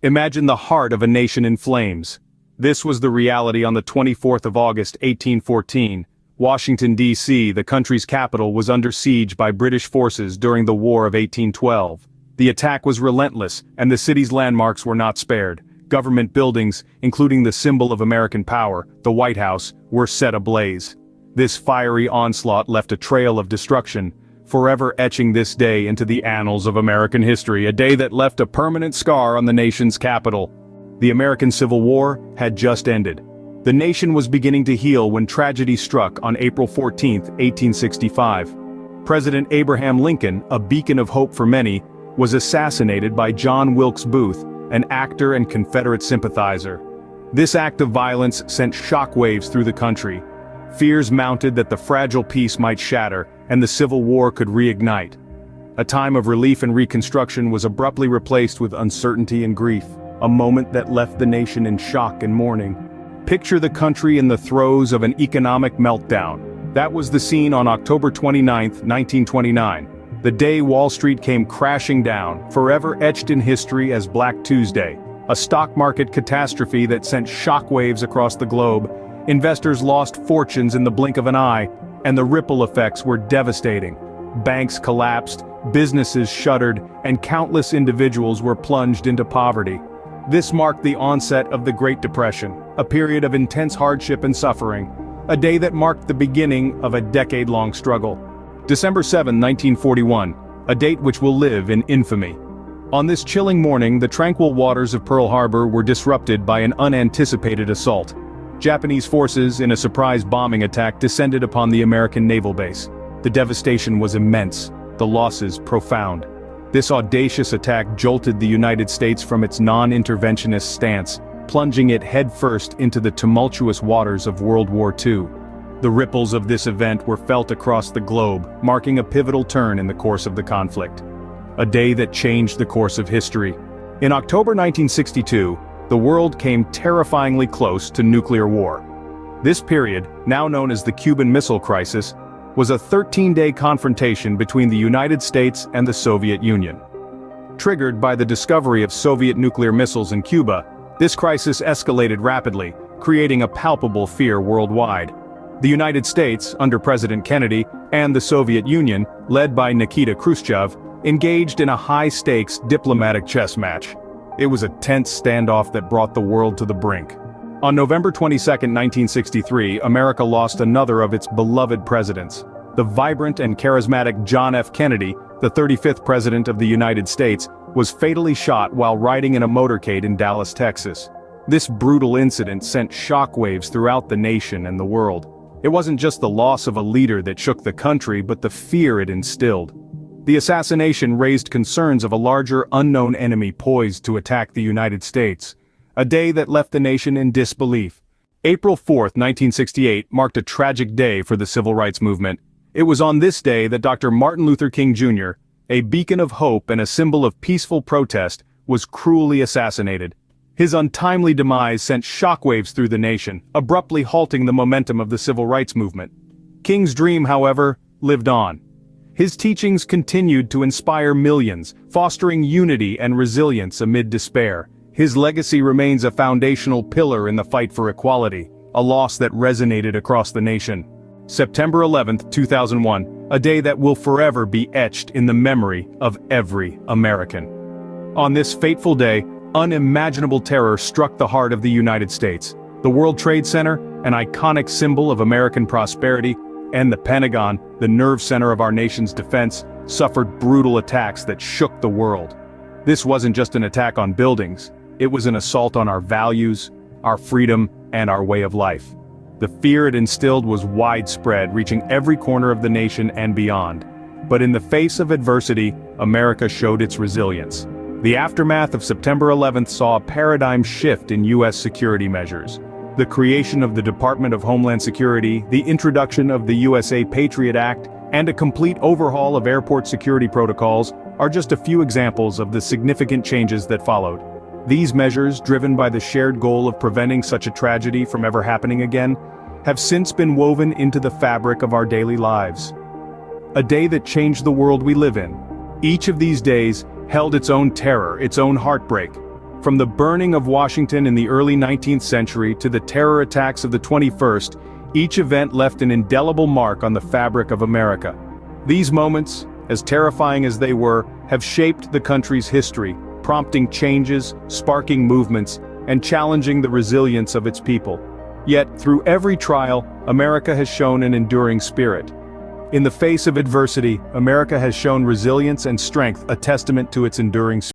Imagine the heart of a nation in flames. This was the reality on the 24th of August, 1814. Washington, D.C., the country's capital, was under siege by British forces during the War of 1812. The attack was relentless, and the city's landmarks were not spared. Government buildings, including the symbol of American power, the White House, were set ablaze. This fiery onslaught left a trail of destruction, forever etching this day into the annals of American history, a day that left a permanent scar on the nation's capital. The American Civil War had just ended. The nation was beginning to heal when tragedy struck on April 14, 1865. President Abraham Lincoln, a beacon of hope for many, was assassinated by John Wilkes Booth, an actor and Confederate sympathizer. This act of violence sent shockwaves through the country. Fears mounted that the fragile peace might shatter, and the Civil War could reignite. A time of relief and reconstruction was abruptly replaced with uncertainty and grief, a moment that left the nation in shock and mourning. Picture the country in the throes of an economic meltdown. That was the scene on October 29, 1929, the day Wall Street came crashing down, forever etched in history as Black Tuesday, a stock market catastrophe that sent shockwaves across the globe. Investors lost fortunes in the blink of an eye, and the ripple effects were devastating. Banks collapsed, businesses shuttered, and countless individuals were plunged into poverty. This marked the onset of the Great Depression, a period of intense hardship and suffering, a day that marked the beginning of a decade-long struggle. December 7, 1941, a date which will live in infamy. On this chilling morning, the tranquil waters of Pearl Harbor were disrupted by an unanticipated assault. Japanese forces, in a surprise bombing attack, descended upon the American naval base. The devastation was immense, the losses profound. This audacious attack jolted the United States from its non-interventionist stance, plunging it headfirst into the tumultuous waters of World War II. The ripples of this event were felt across the globe, marking a pivotal turn in the course of the conflict. A day that changed the course of history. In October 1962, the world came terrifyingly close to nuclear war. This period, now known as the Cuban Missile Crisis, was a 13-day confrontation between the United States and the Soviet Union. Triggered by the discovery of Soviet nuclear missiles in Cuba, this crisis escalated rapidly, creating a palpable fear worldwide. The United States, under President Kennedy, and the Soviet Union, led by Nikita Khrushchev, engaged in a high-stakes diplomatic chess match. It was a tense standoff that brought the world to the brink. On November 22, 1963, America lost another of its beloved presidents. The vibrant and charismatic John F. Kennedy, the 35th President of the United States, was fatally shot while riding in a motorcade in Dallas, Texas. This brutal incident sent shockwaves throughout the nation and the world. It wasn't just the loss of a leader that shook the country, but the fear it instilled. The assassination raised concerns of a larger, unknown enemy poised to attack the United States. A day that left the nation in disbelief. April 4, 1968 marked a tragic day for the civil rights movement. It was on this day that Dr. Martin Luther King Jr., a beacon of hope and a symbol of peaceful protest, was cruelly assassinated. His untimely demise sent shockwaves through the nation, abruptly halting the momentum of the civil rights movement. King's dream, however, lived on. His teachings continued to inspire millions, fostering unity and resilience amid despair. His legacy remains a foundational pillar in the fight for equality, a loss that resonated across the nation. September 11, 2001, a day that will forever be etched in the memory of every American. On this fateful day, unimaginable terror struck the heart of the United States. The World Trade Center, an iconic symbol of American prosperity, and the Pentagon, the nerve center of our nation's defense, suffered brutal attacks that shook the world. This wasn't just an attack on buildings. It was an assault on our values, our freedom, and our way of life. The fear it instilled was widespread, reaching every corner of the nation and beyond. But in the face of adversity, America showed its resilience. The aftermath of September 11th saw a paradigm shift in U.S. security measures. The creation of the Department of Homeland Security, the introduction of the USA Patriot Act, and a complete overhaul of airport security protocols are just a few examples of the significant changes that followed. These measures, driven by the shared goal of preventing such a tragedy from ever happening again, have since been woven into the fabric of our daily lives. A day that changed the world we live in. Each of these days held its own terror, its own heartbreak. From the burning of Washington in the early 19th century to the terror attacks of the 21st, each event left an indelible mark on the fabric of America. These moments, as terrifying as they were, have shaped the country's history, prompting changes, sparking movements, and challenging the resilience of its people. Yet, through every trial, America has shown an enduring spirit. In the face of adversity, America has shown resilience and strength, a testament to its enduring spirit.